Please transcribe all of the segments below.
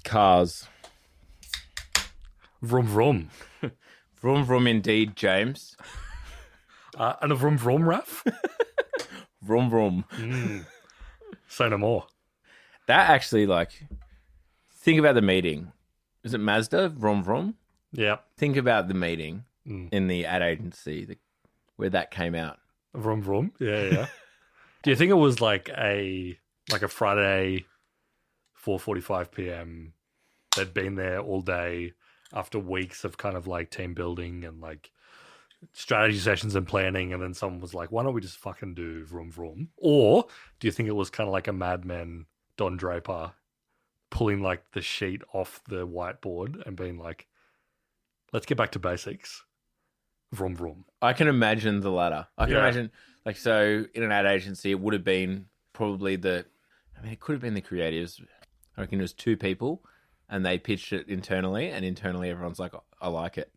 Cars. Vroom vroom. Vroom vroom indeed, James. And a vroom vroom, Raph? Vroom vroom. Say no more. That actually, think about the meeting. Is it Mazda? Vroom vroom? Yeah. Think about the meeting in the ad agency where that came out. Vroom vroom. Yeah. Do you think it was like a Friday, 4:45 p.m. They'd been there all day after weeks of kind of like team building and like strategy sessions and planning, and then someone was like, why don't we just fucking do vroom vroom? Or do you think it was kind of like a Mad Men Don Draper pulling like the sheet off the whiteboard and being like, let's get back to basics. Vroom vroom. I can imagine the latter. I can imagine, so in an ad agency, it would have been probably it could have been the creatives. I reckon it was two people and they pitched it internally, and internally everyone's like, I like it.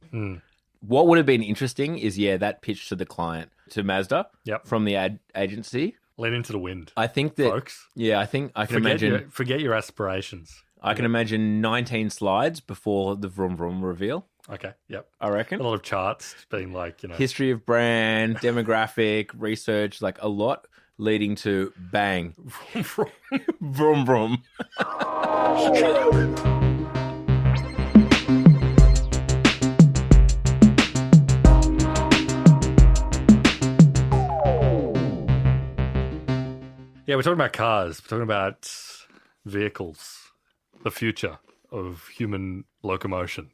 What would have been interesting is, that pitch to the client, to Mazda, from the ad agency. Lean into the wind. I think that, folks. Yeah, I think I can imagine. Forget your aspirations. I can imagine 19 slides before the vroom vroom reveal. Okay, yep. I reckon. A lot of charts being like, history of brand, demographic, research, like a lot leading to bang. Vroom vroom. Yeah, we're talking about cars. We're talking about vehicles, the future of human locomotion.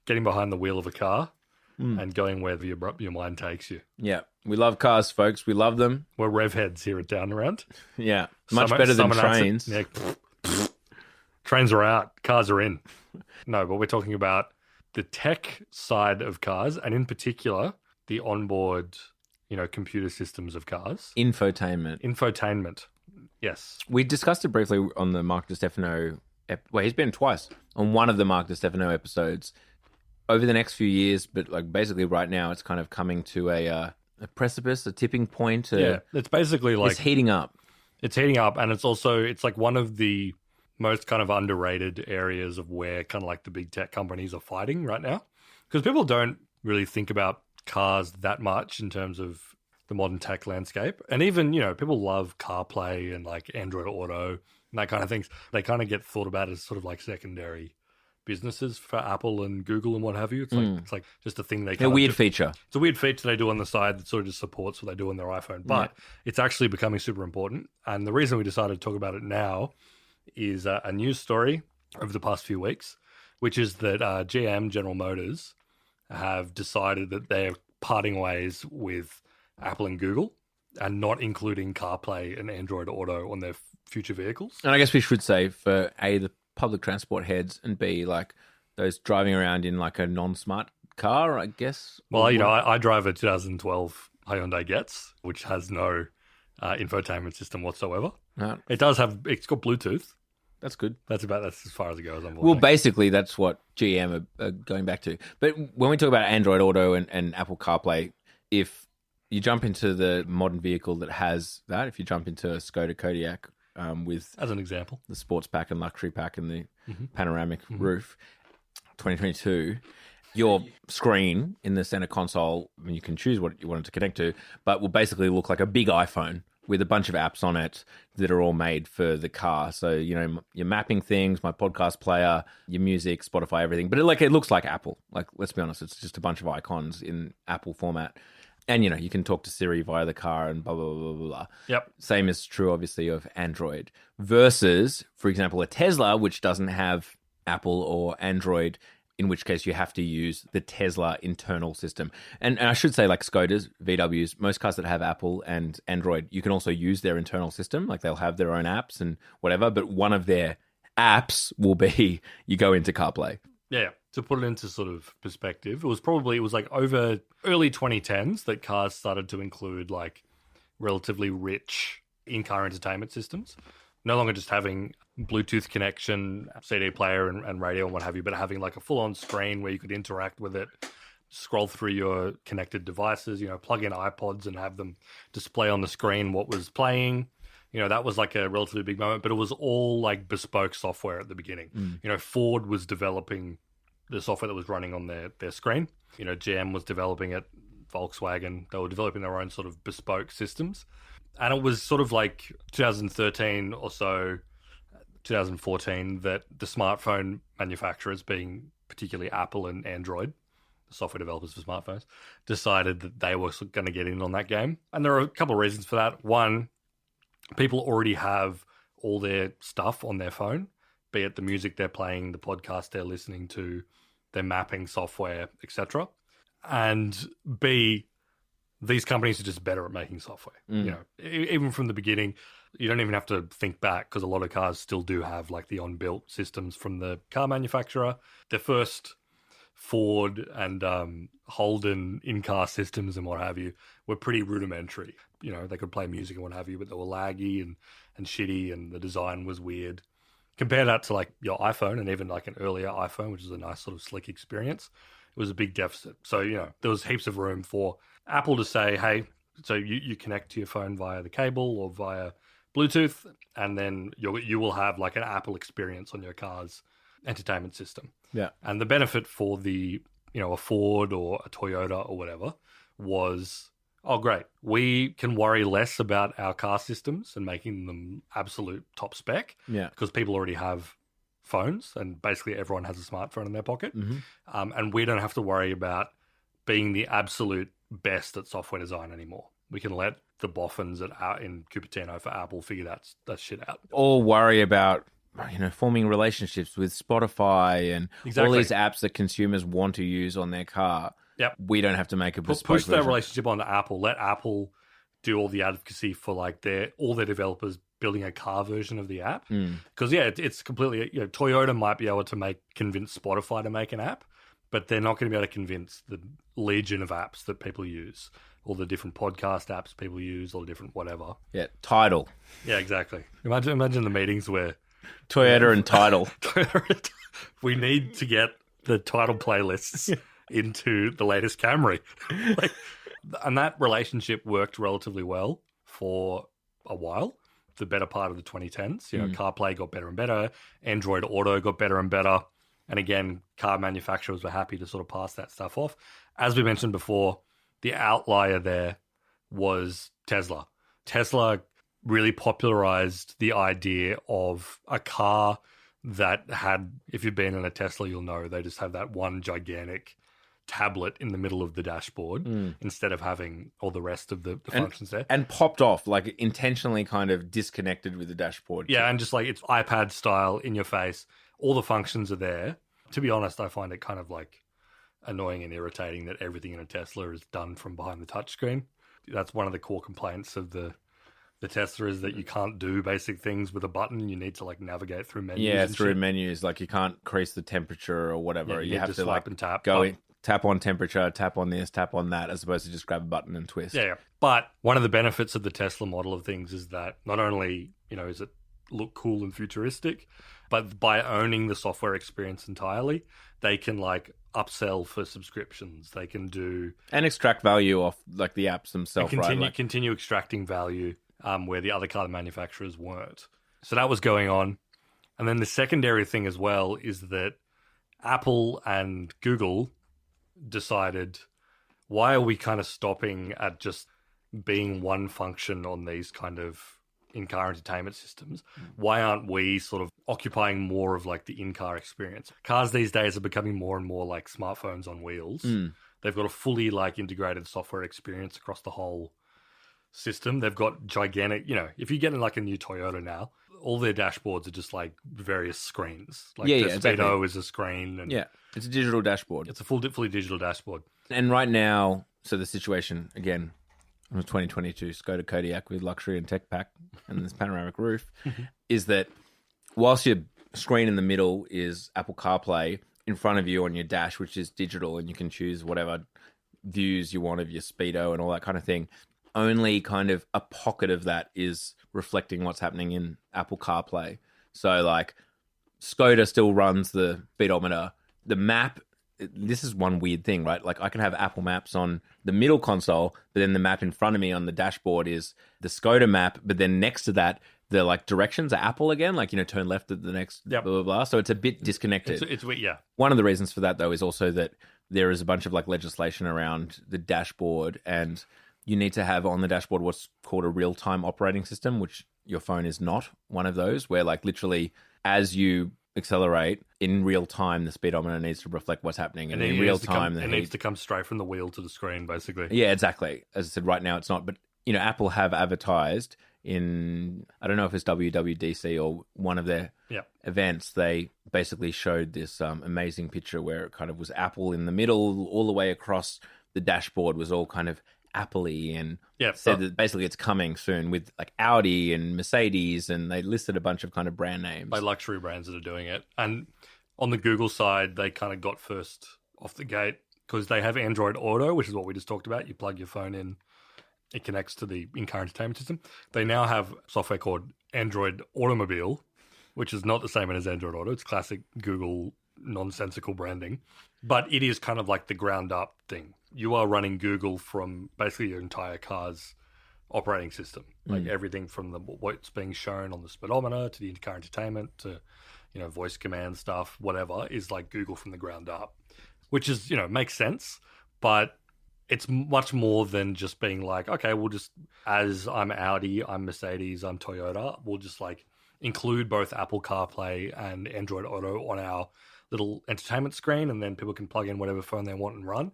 Getting behind the wheel of a car and going wherever your mind takes you. Yeah, we love cars, folks. We love them. We're rev heads here at Down Around. Yeah, much better than trains. Yeah. Trains are out, cars are in. No, but we're talking about the tech side of cars, and in particular, the onboard, computer systems of cars. Infotainment. Yes. We discussed it briefly on the Mark DiStefano. He's been twice on one of the Mark DiStefano episodes. Over the next few years, but basically right now, it's kind of coming to a precipice, a tipping point. It's basically it's heating up. It's heating up, and it's like one of the most kind of underrated areas of where kind of like the big tech companies are fighting right now, because people don't really think about cars that much in terms of the modern tech landscape, and even people love CarPlay and like Android Auto and that kind of things. They kind of get thought about as sort of like secondary businesses for Apple and Google and what have you. It's like just a thing they a weird feature. It's a weird feature they do on the side that sort of just supports what they do on their iPhone, but it's actually becoming super important. And the reason we decided to talk about it now is a news story over the past few weeks, which is that GM, General Motors, have decided that they're parting ways with Apple and Google and not including CarPlay and Android Auto on their future vehicles. And I guess we should say, for A, the public transport heads, and B, like those driving around in like a non-smart car, I guess. Well, I drive a 2012 Hyundai Getz, which has no infotainment system whatsoever. No. It's got Bluetooth. That's good. That's as far as it goes. Well, basically, that's what GM are going back to. But when we talk about Android Auto and Apple CarPlay, if you jump into the modern vehicle that has that, if you jump into a Skoda Kodiaq with, as an example, the sports pack and luxury pack and the panoramic roof, 2022, your screen in the center console, I mean, you can choose what you want it to connect to, but will basically look like a big iPhone with a bunch of apps on it that are all made for the car. So, your mapping things, my podcast player, your music, Spotify, everything. But it looks like Apple. Like, let's be honest, it's just a bunch of icons in Apple format. And, you can talk to Siri via the car and blah, blah, blah, blah, blah. Yep. Same is true, obviously, of Android. Versus, for example, a Tesla, which doesn't have Apple or Android, in which case you have to use the Tesla internal system. And I should say, like Skodas, VWs, most cars that have Apple and Android, you can also use their internal system. Like, they'll have their own apps and whatever, but one of their apps will be, you go into CarPlay. Yeah. To put it into sort of perspective, it was like over early 2010s that cars started to include like relatively rich in-car entertainment systems. No longer just having Bluetooth connection, CD player and radio and what have you, but having like a full-on screen where you could interact with it, scroll through your connected devices, plug in iPods and have them display on the screen what was playing. That was like a relatively big moment, but it was all like bespoke software at the beginning. Ford was developing the software that was running on their screen. GM was developing it, Volkswagen, they were developing their own sort of bespoke systems. And it was sort of like 2013 or so, 2014, that the smartphone manufacturers, being particularly Apple and Android, the software developers for smartphones, decided that they were going to get in on that game. And there are a couple of reasons for that. One, people already have all their stuff on their phone, be it the music they're playing, the podcast they're listening to, their mapping software, etc. And B, these companies are just better at making software. Even from the beginning, you don't even have to think back, because a lot of cars still do have like the on-built systems from the car manufacturer. The first Ford and Holden in-car systems and what have you were pretty rudimentary. They could play music and what have you, but they were laggy and shitty, and the design was weird. Compare that to like your iPhone, and even like an earlier iPhone, which is a nice sort of slick experience. It was a big deficit. So, there was heaps of room for Apple to say, hey, so you connect to your phone via the cable or via Bluetooth, and then you will have like an Apple experience on your car's entertainment system. Yeah. And the benefit for the, a Ford or a Toyota or whatever was, oh, great, we can worry less about our car systems and making them absolute top spec. Yeah. Because people already have phones, and basically everyone has a smartphone in their pocket. And we don't have to worry about being the absolute best at software design anymore. We can let the boffins in Cupertino for Apple figure that shit out. Or worry about forming relationships with Spotify and all these apps that consumers want to use on their car. Yep. We don't have to make a bespoke push that version. relationship onto Apple. Let Apple do all the advocacy for like all their developers building a car version of the app. Because it's completely, Toyota might be able to convince Spotify to make an app, but they're not going to be able to convince the legion of apps that people use, all the different podcast apps people use, all the different whatever. Yeah, Tidal. Yeah, exactly. Imagine the meetings where Toyota and Tidal. We need to get the Tidal playlists into the latest Camry. And that relationship worked relatively well for a while, the better part of the 2010s. CarPlay got better and better. Android Auto got better and better. And again, car manufacturers were happy to sort of pass that stuff off. As we mentioned before, the outlier there was Tesla. Tesla really popularized the idea of a car that had, if you've been in a Tesla, you'll know they just have that one gigantic tablet in the middle of the dashboard instead of having all the rest of the functions there. And popped off, like intentionally kind of disconnected with the dashboard. Yeah, and just like it's iPad style in your face. All the functions are there. To be honest, I find it kind of like annoying and irritating that everything in a Tesla is done from behind the touchscreen. That's one of the core complaints of the Tesla, is that you can't do basic things with a button. You need to like navigate through menus. Yeah, through menus. Like you can't increase the temperature or whatever. Yeah, you have to swipe like and tap. Tap on temperature, tap on this, tap on that, as opposed to just grab a button and twist. Yeah. But one of the benefits of the Tesla model of things is that not only, is it look cool and futuristic, but by owning the software experience entirely, they can like upsell for subscriptions. They can do and extract value off like the apps themselves. Continue extracting value where the other car manufacturers weren't. So that was going on. And then the secondary thing as well is that Apple and Google decided, why are we kind of stopping at just being one function on these kind of in-car entertainment systems? Why aren't we sort of occupying more of like the in-car experience? Cars these days are becoming more and more like smartphones on wheels. They've got a fully like integrated software experience across the whole system. They've got gigantic, if you get in like a new Toyota now, all their dashboards are just like various screens. Like the Speedo is a screen. And it's a digital dashboard. It's a fully digital dashboard. And right now, so the situation, again, on a 2022 Skoda Kodiaq with luxury and tech pack and this panoramic roof, is that whilst your screen in the middle is Apple CarPlay, in front of you on your dash, which is digital, and you can choose whatever views you want of your Speedo and all that kind of thing, only kind of a pocket of that is reflecting what's happening in Apple CarPlay. So like Skoda still runs the speedometer. The map this is one weird thing, right? Like I can have Apple Maps on the middle console, but then the map in front of me on the dashboard is the Skoda map, but then next to that, the like directions are Apple again, like, turn left at the next blah, blah, blah. So it's a bit disconnected. It's yeah. One of the reasons for that, though, is also that there is a bunch of like legislation around the dashboard, and you need to have on the dashboard what's called a real-time operating system, which your phone is not one of those, where like literally as you accelerate in real time, the speedometer needs to reflect what's happening, and in real time it needs to come straight from the wheel to the screen, basically. Yeah, exactly. As I said, right now it's not, but Apple have advertised in, I don't know if it's WWDC or one of their events, they basically showed this amazing picture where it kind of was Apple in the middle, all the way across the dashboard was all kind of Apple-y, and said that basically it's coming soon with like Audi and Mercedes, and they listed a bunch of kind of brand names. By luxury brands that are doing it. And on the Google side, they kind of got first off the gate because they have Android Auto, which is what we just talked about. You plug your phone in, it connects to the in-car entertainment system. They now have software called Android Automobile, which is not the same as Android Auto. It's classic Google nonsensical branding, but it is kind of like the ground up thing. You are running Google from basically your entire car's operating system, like everything from what's being shown on the speedometer to the in-car entertainment to, voice command stuff, whatever, is like Google from the ground up, which is, makes sense, but it's much more than just being like, okay, we'll just, as I'm Audi, I'm Mercedes, I'm Toyota, we'll just like include both Apple CarPlay and Android Auto on our little entertainment screen, and then people can plug in whatever phone they want and run.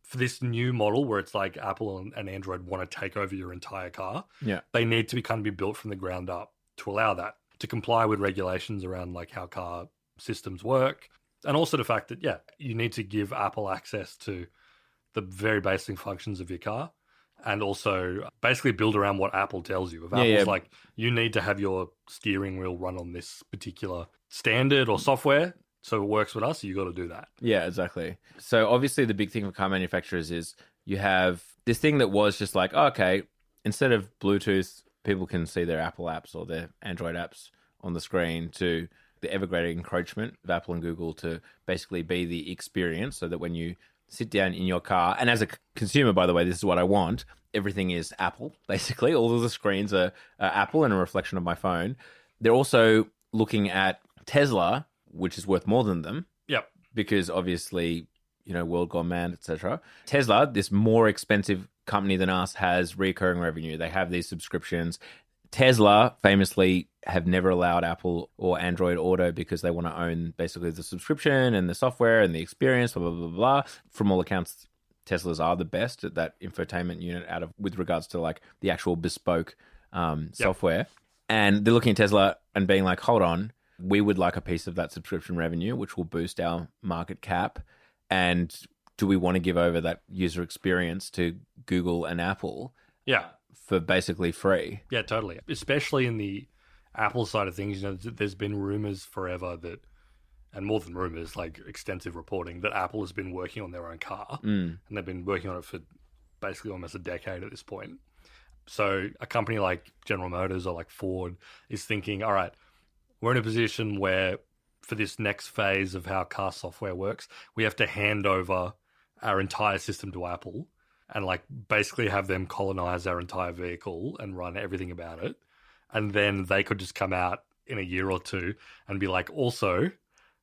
For this new model where it's like Apple and Android want to take over your entire car, they need to be built from the ground up to allow that, to comply with regulations around like how car systems work. And also the fact that, you need to give Apple access to the very basic functions of your car, and also basically build around what Apple tells you. If Apple's like, you need to have your steering wheel run on this particular standard or software, so it works with us, you got to do that. Yeah, exactly. So obviously the big thing for car manufacturers is you have this thing that was just like, okay, instead of Bluetooth, people can see their Apple apps or their Android apps on the screen, to the ever greater encroachment of Apple and Google to basically be the experience, so that when you sit down in your car, and as a consumer, by the way, this is what I want, everything is Apple, basically. All of the screens are Apple and a reflection of my phone. They're also looking at Tesla, which is worth more than them. Yep. Because obviously, world gone mad, etc. Tesla, this more expensive company than us, has recurring revenue. They have these subscriptions. Tesla famously have never allowed Apple or Android Auto because they want to own basically the subscription and the software and the experience, blah, blah, blah, blah. From all accounts, Teslas are the best at that infotainment unit with regards to like the actual bespoke software. And they're looking at Tesla and being like, hold on, we would like a piece of that subscription revenue, which will boost our market cap. And do we want to give over that user experience to Google and Apple? Yeah. For basically free. Yeah, totally. Especially in the Apple side of things, there's been rumors forever that, and more than rumors, like extensive reporting, that Apple has been working on their own car. And they've been working on it for basically almost a decade at this point. So a company like General Motors or like Ford is thinking, all right, we're in a position where for this next phase of how car software works, we have to hand over our entire system to Apple and like basically have them colonize our entire vehicle and run everything about it. And then they could just come out in a year or two and be like, also,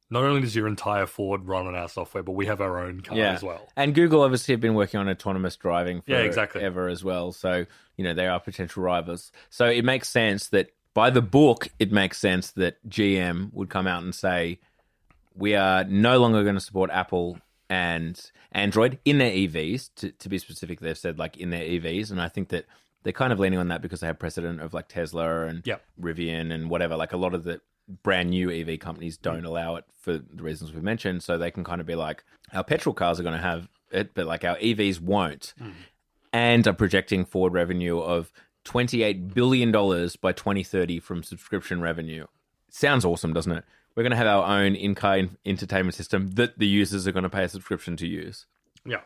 not only does your entire Ford run on our software, but we have our own car as well. And Google obviously have been working on autonomous driving for exactly. ever as well. So, they are potential rivals. So it makes sense that by the book, it makes sense that GM would come out and say, we are no longer going to support Apple and Android in their EVs. To be specific, they've said like in their EVs. And I think that they're kind of leaning on that because they have precedent of like Tesla and Rivian and whatever. Like a lot of the brand new EV companies don't allow it for the reasons we've mentioned. So they can kind of be like, our petrol cars are going to have it, but like our EVs won't. And are projecting forward revenue of $28 billion by 2030 from subscription revenue. Sounds awesome, doesn't it? We're going to have our own in-car entertainment system that the users are going to pay a subscription to use. Yeah.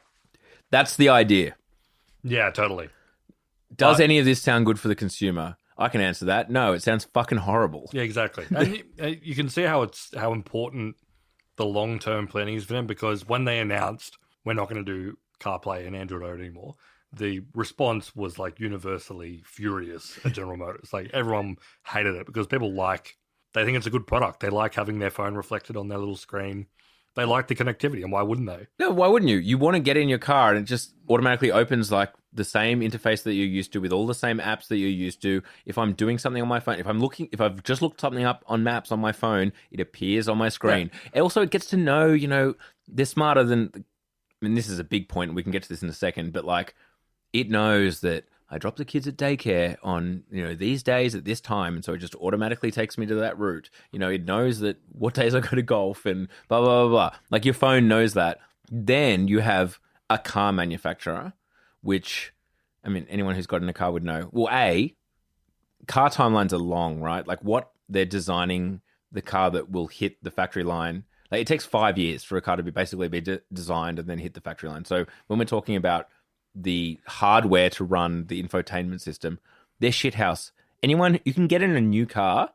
That's the idea. Yeah, totally. Does any of this sound good for the consumer? I can answer that. No, it sounds fucking horrible. Yeah, exactly. And you can see how important the long-term planning is for them, because when they announced we're not going to do CarPlay and Android Auto anymore, the response was like universally furious at General Motors. Like everyone hated it because people they think it's a good product. They like having their phone reflected on their little screen. They like the connectivity, and why wouldn't they? No, why wouldn't you? You want to get in your car and it just automatically opens like the same interface that you're used to with all the same apps that you're used to. If I'm doing something on my phone, if I've just looked something up on maps on my phone, it appears on my screen. Yeah. Also, it gets to know, they're smarter than, I mean, this is a big point. We can get to this in a second, but like it knows that I drop the kids at daycare on, these days at this time. And so it just automatically takes me to that route. It knows that what days I go to golf and blah, blah, blah, blah. Like your phone knows that. Then you have a car manufacturer, which, I mean, anyone who's gotten a car would know. Well, car timelines are long, right? Like what they're designing the car that will hit the factory line. Like it takes 5 years for a car to be designed and then hit the factory line. So when we're talking about the hardware to run the infotainment system, they're shithouse. Anyone you can get in a new car,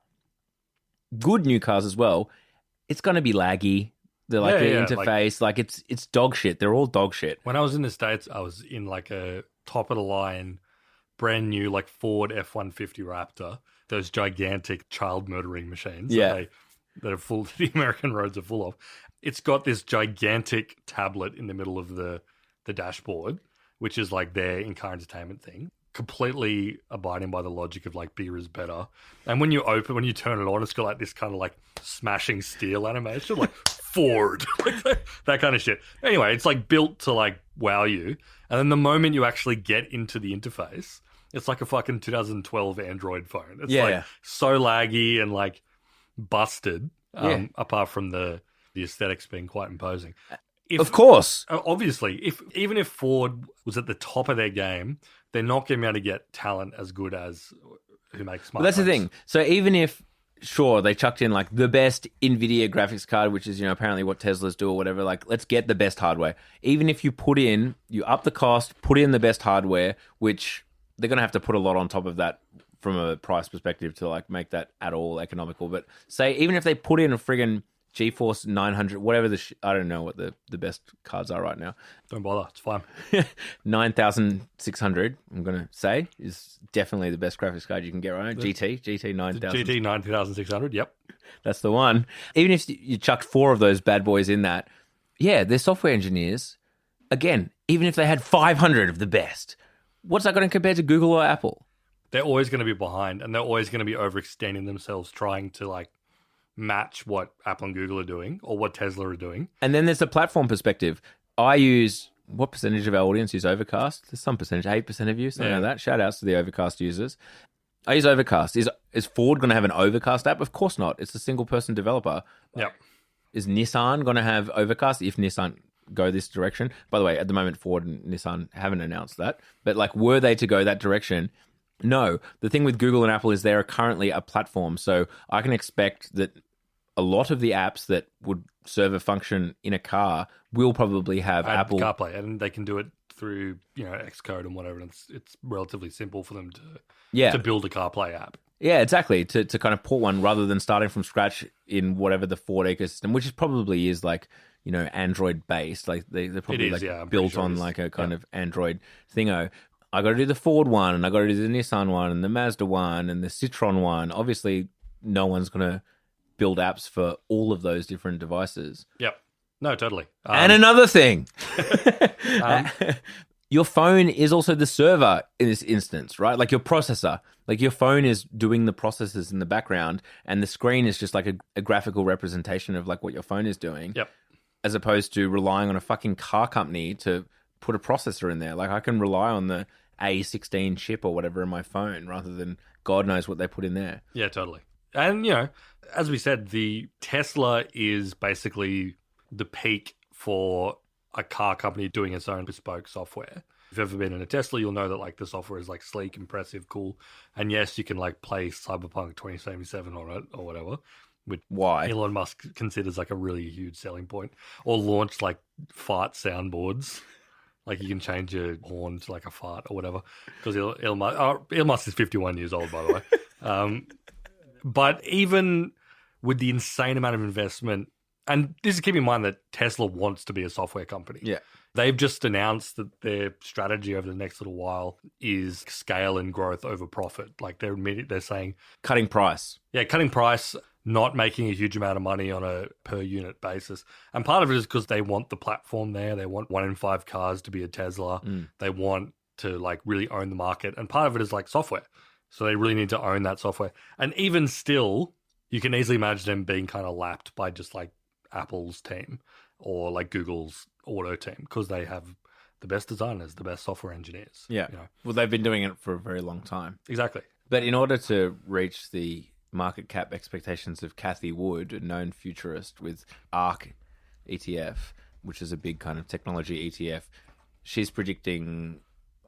good new cars as well, it's going to be laggy. They're like the interface, like it's dog shit. They're all dog shit. When I was in the States, I was in like a top of the line, brand new like Ford F-150 Raptor, those gigantic child murdering machines that are full. The American roads are full of. It's got this gigantic tablet in the middle of the dashboard, which is like their in-car entertainment thing, completely abiding by the logic of like beer is better. And when you turn it on, it's got like this kind of like smashing steel animation, like Ford, like that kind of shit. Anyway, it's like built to like wow you. And then the moment you actually get into the interface, it's like a fucking 2012 Android phone. It's so laggy and like busted, apart from the aesthetics being quite imposing. Of course. Obviously, even if Ford was at the top of their game, they're not going to be able to get talent as good as who makes smartphones. Well, that's the thing. So even if, sure, they chucked in like the best NVIDIA graphics card, which is, apparently what Teslas do or whatever, like let's get the best hardware. Even if you up the cost, put in the best hardware, which they're going to have to put a lot on top of that from a price perspective to like make that at all economical. But say, even if they put in a friggin' GeForce 900, whatever I don't know what the best cards are right now. Don't bother, it's fine. 9600, I'm going to say, is definitely the best graphics card you can get right now. GT 9000. GT 9600, yep. That's the one. Even if you chucked 4 of those bad boys in that, they're software engineers. Again, even if they had 500 of the best, what's that going to compare to Google or Apple? They're always going to be behind, and they're always going to be overextending themselves trying to like match what Apple and Google are doing or what Tesla are doing. And then there's the platform perspective. What percentage of our audience use Overcast? There's some percentage, 8% of you, something like that. Shout outs to the Overcast users. I use Overcast. Is Ford going to have an Overcast app? Of course not. It's a single person developer. Yep. Is Nissan going to have Overcast if Nissan go this direction? By the way, at the moment, Ford and Nissan haven't announced that. But like, were they to go that direction? No. The thing with Google and Apple is they're currently a platform. So I can expect that a lot of the apps that would serve a function in a car will probably have Apple CarPlay, and they can do it through Xcode and whatever. And it's relatively simple for them to build a CarPlay app. Yeah, exactly. To kind of port one rather than starting from scratch in whatever the Ford ecosystem, which probably is like Android based. Like they're probably built on like a kind of Android thingo. I got to do the Ford one, and I got to do the Nissan one, and the Mazda one, and the Citroen one. Obviously, no one's going to build apps for all of those different devices. Yep. No, totally. And another thing, your phone is also the server in this instance, right? Like your processor. Like your phone is doing the processes in the background, and the screen is just like a graphical representation of like what your phone is doing. Yep. As opposed to relying on a fucking car company to put a processor in there. Like I can rely on the A16 chip or whatever in my phone rather than God knows what they put in there. Yeah, totally. And, as we said, the Tesla is basically the peak for a car company doing its own bespoke software. If you've ever been in a Tesla, you'll know that like the software is like sleek, impressive, cool. And yes, you can like play Cyberpunk 2077 on it or whatever, which Elon Musk considers like a really huge selling point. Or launch like fart soundboards. Like you can change your horn to like a fart or whatever. Because Elon Musk is 51 years old, by the way. But even with the insane amount of investment And this is keeping in mind that Tesla wants to be a software company. Yeah. They've just announced that their strategy over the next little while is scale and growth over profit. Like they're saying Cutting price. Yeah, cutting price, not making a huge amount of money on a per unit basis. And part of it is because they want the platform there. They want 1 in 5 cars to be a Tesla. They want to like really own the market. And part of it is like software. So they really need to own that software. And even still, you can easily imagine them being kind of lapped by just like Apple's team or like Google's auto team because they have the best designers, the best software engineers. Yeah. You know. Well, they've been doing it for a very long time. Exactly. But in order to reach the market cap expectations of Cathie Wood, a known futurist with ARK ETF, which is a big kind of technology ETF, she's predicting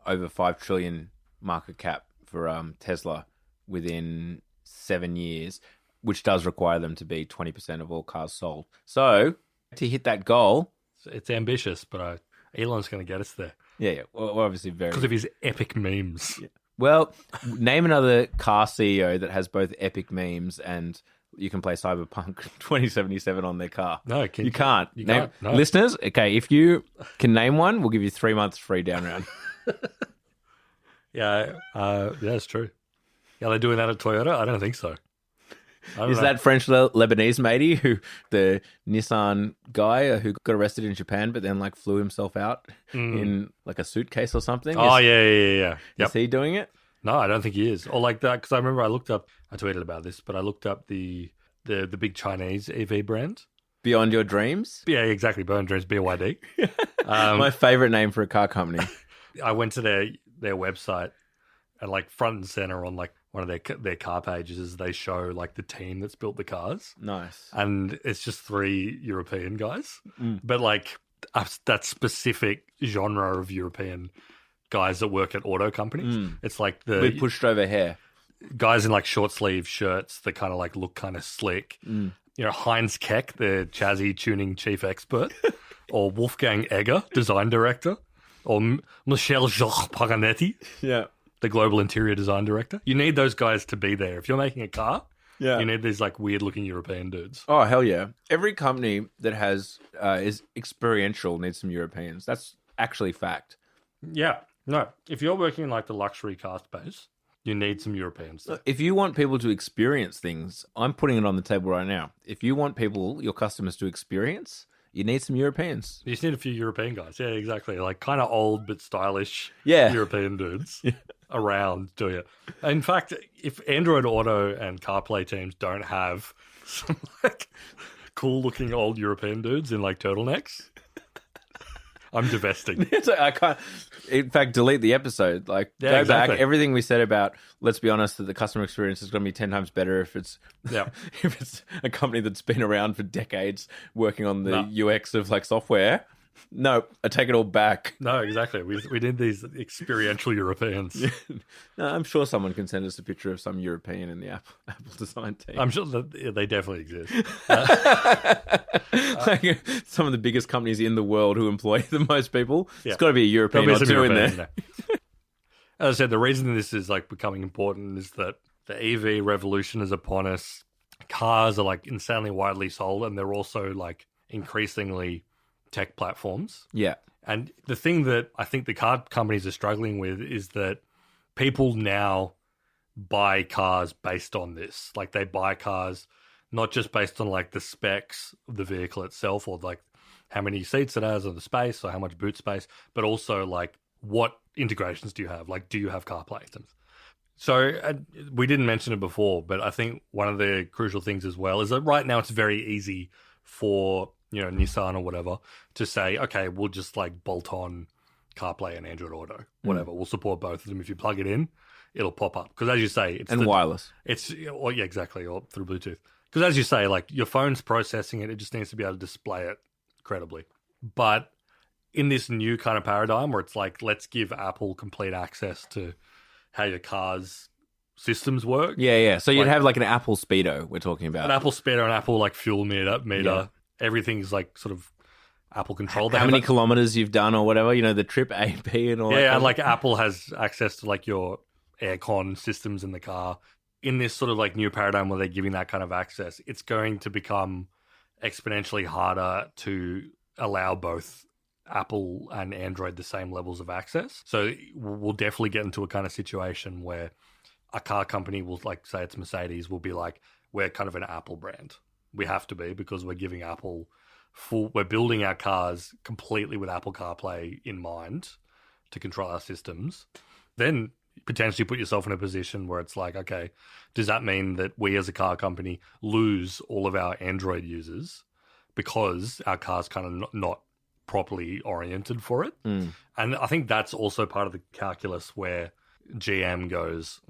over 5 trillion market cap for Tesla within 7 years, which does require them to be 20% of all cars sold. So to hit that goal... It's ambitious, but Elon's going to get us there. Yeah. Well, obviously very... Because of his epic memes. Yeah. Well, name another car CEO that has both epic memes and you can play Cyberpunk 2077 on their car. No, you can't. You can't. No. Listeners, okay, if you can name one, we'll give you 3 months free down round. Yeah, it's true. Yeah, they're doing that at Toyota? I don't think so. Is that French Lebanese matey who the Nissan guy who got arrested in Japan but then like flew himself out in like a suitcase or something? Oh, yeah. Is he doing it? No, I don't think he is. Or like that, because I remember I tweeted about this, but I looked up the big Chinese EV brand. Beyond Your Dreams? Yeah, exactly. Beyond Dreams, BYD. My favorite name for a car company. I went to their website and like front and center on like one of their car pages is they show like the team that's built the cars. Nice. And it's just 3 European guys. But like that specific genre of European guys that work at auto companies. It's like with pushed over hair. Guys in like short sleeve shirts that kind of like look kind of slick. You know, Heinz Keck, the chassis tuning chief expert, or Wolfgang Egger, design director, or Michel Jacques Paganetti, the global interior design director. You need those guys to be there. If you're making a car, you need these like weird looking European dudes. Oh, hell yeah. Every company that has is experiential needs some Europeans. That's actually fact. Yeah. No, if you're working in like the luxury car space, you need some Europeans there. If you want people to experience things, I'm putting it on the table right now. If you want people, your customers to experience, you need some Europeans. You just need a few European guys. Yeah, exactly. Like kind of old but stylish European dudes around doing it. In fact, if Android Auto and CarPlay teams don't have some like cool looking old European dudes in like turtlenecks, I'm divesting. I can't. In fact, delete the episode. Like, go back. Everything we said about, let's be honest, that the customer experience is going to be 10 times better if it's if it's a company that's been around for decades working on the UX of like software. No, I take it all back. No, exactly. We need these experiential Europeans. No, I'm sure someone can send us a picture of some European in the Apple design team. I'm sure that they definitely exist. Like some of the biggest companies in the world who employ the most people. It's got to be a European or two in there. As I said, the reason this is like becoming important is that the EV revolution is upon us. Cars are like insanely widely sold, and they're also like increasingly tech platforms. Yeah. And the thing that I think the car companies are struggling with is that people now buy cars based on this. Like they buy cars not just based on like the specs of the vehicle itself or like how many seats it has or the space or how much boot space, but also like what integrations do you have? Like, do you have CarPlay systems? So we didn't mention it before, but I think one of the crucial things as well is that right now it's very easy for Nissan or whatever to say, okay, we'll just like bolt on CarPlay and Android Auto, whatever. We'll support both of them. If you plug it in, it'll pop up. Because as you say, it's wireless. Exactly, or through Bluetooth. Because as you say, like your phone's processing it, it just needs to be able to display it credibly. But in this new kind of paradigm where it's like, let's give Apple complete access to how your car's systems work. Yeah. So you'd have like an Apple Speedo we're talking about. An Apple Speedo, an Apple like fuel meter. Yeah. Everything's like sort of Apple controlled. How many kilometers you've done or whatever, the trip AP and all that. Yeah, and like Apple has access to like your aircon systems in the car. In this sort of like new paradigm where they're giving that kind of access, it's going to become exponentially harder to allow both Apple and Android the same levels of access. So we'll definitely get into a kind of situation where a car company will, like, say it's Mercedes, will be like, we're kind of an Apple brand. We have to be, because we're giving Apple we're building our cars completely with Apple CarPlay in mind to control our systems. Then potentially put yourself in a position where it's like, okay, does that mean that we as a car company lose all of our Android users because our car's kind of not properly oriented for it? And I think that's also part of the calculus where GM goes,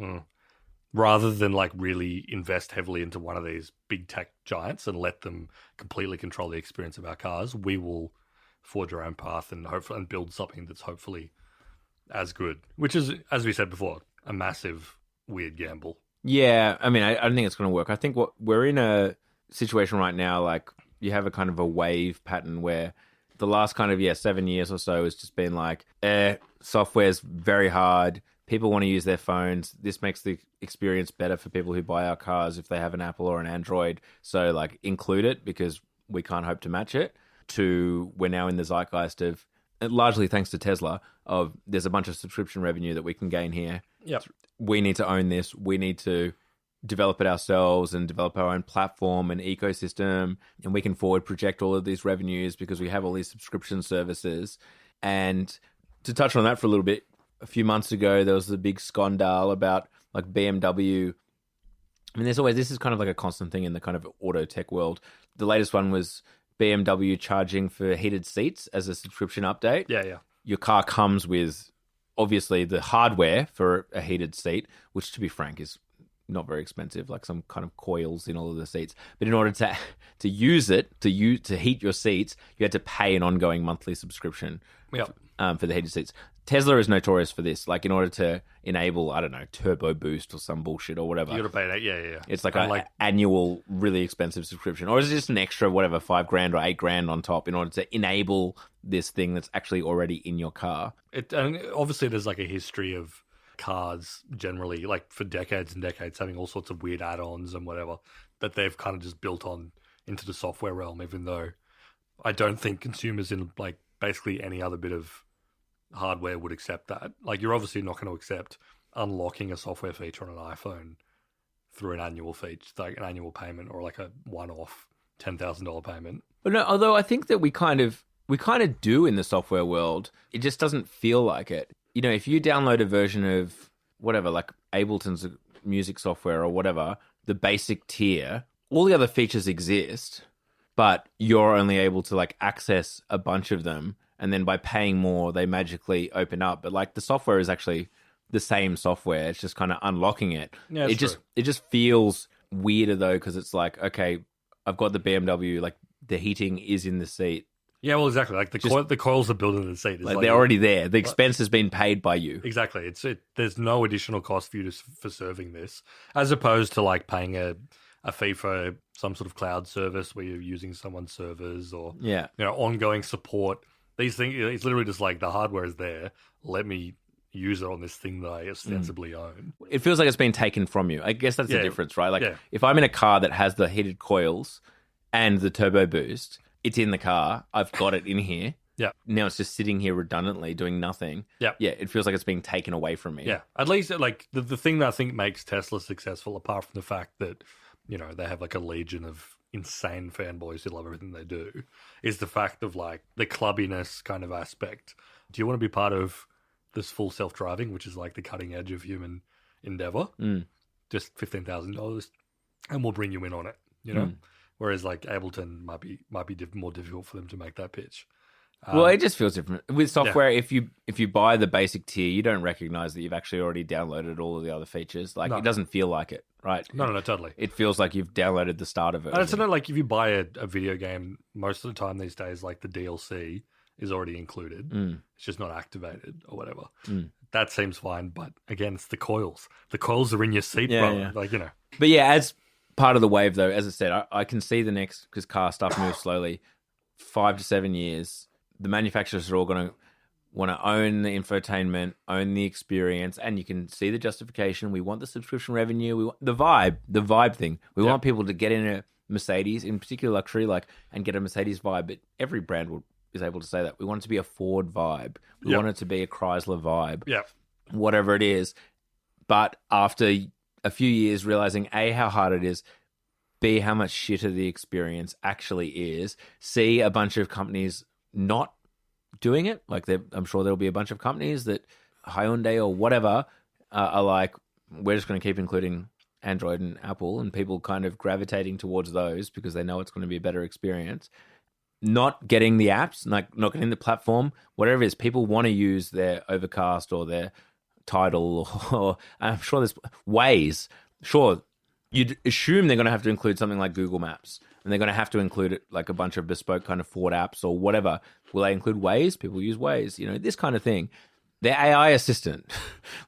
rather than like really invest heavily into one of these big tech giants and let them completely control the experience of our cars, we will forge our own path and hopefully build something that's hopefully as good, which is, as we said before, a massive weird gamble. Yeah, I mean, I don't think it's going to work. I think we're in a situation right now, like you have a kind of a wave pattern where the last kind of 7 years or so has just been like, software's very hard. People want to use their phones. This makes the experience better for people who buy our cars if they have an Apple or an Android. So, like, include it because we can't hope to match it. To we're now in the zeitgeist of, largely thanks to Tesla, of there's a bunch of subscription revenue that we can gain here. Yep. We need to own this. We need to develop it ourselves and develop our own platform and ecosystem. And we can forward project all of these revenues because we have all these subscription services. And to touch on that for a little bit, a few months ago, there was the big scandal about like BMW. I mean, this is kind of like a constant thing in the kind of auto tech world. The latest one was BMW charging for heated seats as a subscription update. Yeah. Your car comes with, obviously, the hardware for a heated seat, which, to be frank, is not very expensive, like some kind of coils in all of the seats. But in order to use it, to heat your seats, you had to pay an ongoing monthly subscription for the heated seats. Tesla is notorious for this. Like, in order to enable, I don't know, turbo boost or some bullshit or whatever. You got to pay that, yeah. It's like an annual, really expensive subscription. Or is it just an extra, whatever, $5,000 or $8,000 on top in order to enable this thing that's actually already in your car? And obviously, there's like a history of cars generally, like for decades and decades, having all sorts of weird add-ons and whatever that they've kind of just built on into the software realm, even though I don't think consumers in like basically any other bit of hardware would accept that. Like, you're obviously not going to accept unlocking a software feature on an iPhone through an annual feature, like an annual payment or like a one-off $10,000 payment. But no, although I think that we kind of do in the software world, it just doesn't feel like it. You know, if you download a version of whatever, like Ableton's music software or whatever, the basic tier, all the other features exist, but you're only able to like access a bunch of them. And then by paying more, they magically open up. But like the software is actually the same software. It's just kind of unlocking it. Yeah, it just feels weirder though, because it's like, okay, I've got the BMW, like the heating is in the seat. Yeah, well, exactly. Like the coils are built into the seat. Like they're already there. The expense has been paid by you. Exactly. There's no additional cost for you for serving this, as opposed to like paying a fee for some sort of cloud service where you're using someone's servers or ongoing support. These things, it's literally just like the hardware is there. Let me use it on this thing that I ostensibly own. It feels like it's been taken from you. I guess that's the difference, right? Like if I'm in a car that has the heated coils and the turbo boost, it's in the car. I've got it in here. Yeah. Now it's just sitting here redundantly doing nothing. Yeah. Yeah. It feels like it's being taken away from me. Yeah. At least like the thing that I think makes Tesla successful, apart from the fact that, you know, they have like a legion of insane fanboys who love everything they do, is the fact of like the clubbiness kind of aspect. Do you want to be part of this full self-driving, which is like the cutting edge of human endeavor? Just $15,000 and we'll bring you in on it, you know? Whereas like Ableton might be more difficult for them to make that pitch. Well, it just feels different with software. If you buy the basic tier, you don't recognize that you've actually already downloaded all of the other features. Like it doesn't feel like it, right? No, totally. It feels like you've downloaded the starter version. And it's not like if you buy a video game, most of the time these days, like the DLC is already included. It's just not activated or whatever. That seems fine, but again, it's the coils. The coils are in your seat, brother. Yeah. Like, you know. But yeah, as part of the wave, though, as I said, I can see the next, because car stuff moves slowly, 5 to 7 years. The manufacturers are all going to want to own the infotainment, own the experience, and you can see the justification. We want the subscription revenue. We want the vibe thing. We want people to get in Mercedes, in particular luxury, like, and get a Mercedes vibe. But every brand is able to say that. We want it to be a Ford vibe. We want it to be a Chrysler vibe. Yeah. Whatever it is. But after a few years realizing, A, how hard it is, B, how much shitter the experience actually is, C, a bunch of companies not doing it. Like, I'm sure there'll be a bunch of companies that Hyundai or whatever are like, we're just going to keep including Android and Apple, and people kind of gravitating towards those because they know it's going to be a better experience. Not getting the apps, like not getting the platform, whatever it is, people want to use their Overcast or their Tidal, or I'm sure there's Waze. Sure, you'd assume they're going to have to include something like Google Maps, and they're going to have to include it like a bunch of bespoke kind of Ford apps or whatever. Will they include Waze? People use Waze, this kind of thing. Their AI assistant,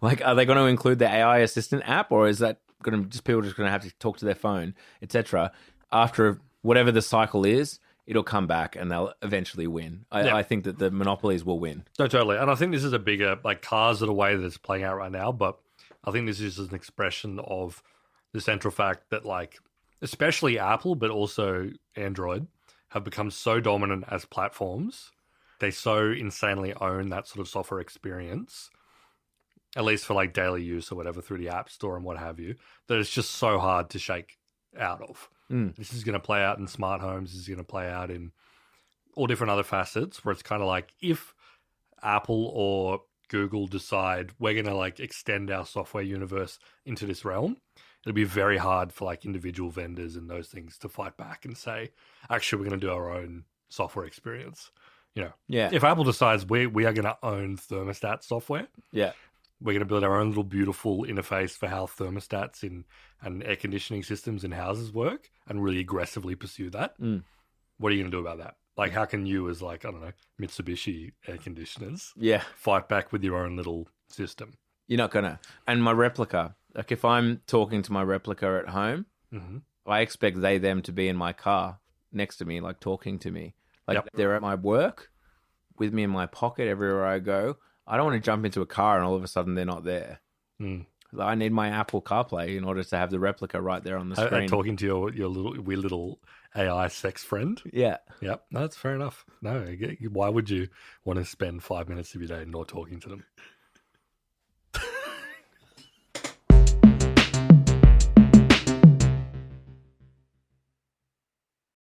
like, are they going to include the AI assistant app, or is that going to people just going to have to talk to their phone, etc.? After whatever the cycle is, it'll come back and they'll eventually win. I think that the monopolies will win. No, totally. And I think this is a bigger, like, cars are the way that it's playing out right now, but I think this is an expression of the central fact that, like, especially Apple, but also Android, have become so dominant as platforms. They so insanely own that sort of software experience, at least for like daily use or whatever through the App Store and what have you, that it's just so hard to shake out of. This is going to play out in smart homes. This is going to play out in all different other facets where it's kind of like, if Apple or Google decide we're going to like extend our software universe into this realm, it'll be very hard for like individual vendors and those things to fight back and say, actually, we're going to do our own software experience. If Apple decides we are going to own thermostat software, we're going to build our own little beautiful interface for how thermostats and air conditioning systems in houses work, and really aggressively pursue that. What are you going to do about that? Like, how can you, as like, I don't know, Mitsubishi air conditioners, fight back with your own little system? You're not gonna. And my replica, like, if I'm talking to my replica at home, I expect them to be in my car next to me, like talking to me. Like, they're at my work, with me in my pocket everywhere I go. I don't want to jump into a car and all of a sudden they're not there. I need my Apple CarPlay in order to have the replica right there on the screen. Talking to your weird little AI sex friend. Yeah. Yep. No, that's fair enough. No, why would you want to spend 5 minutes of your day not talking to them?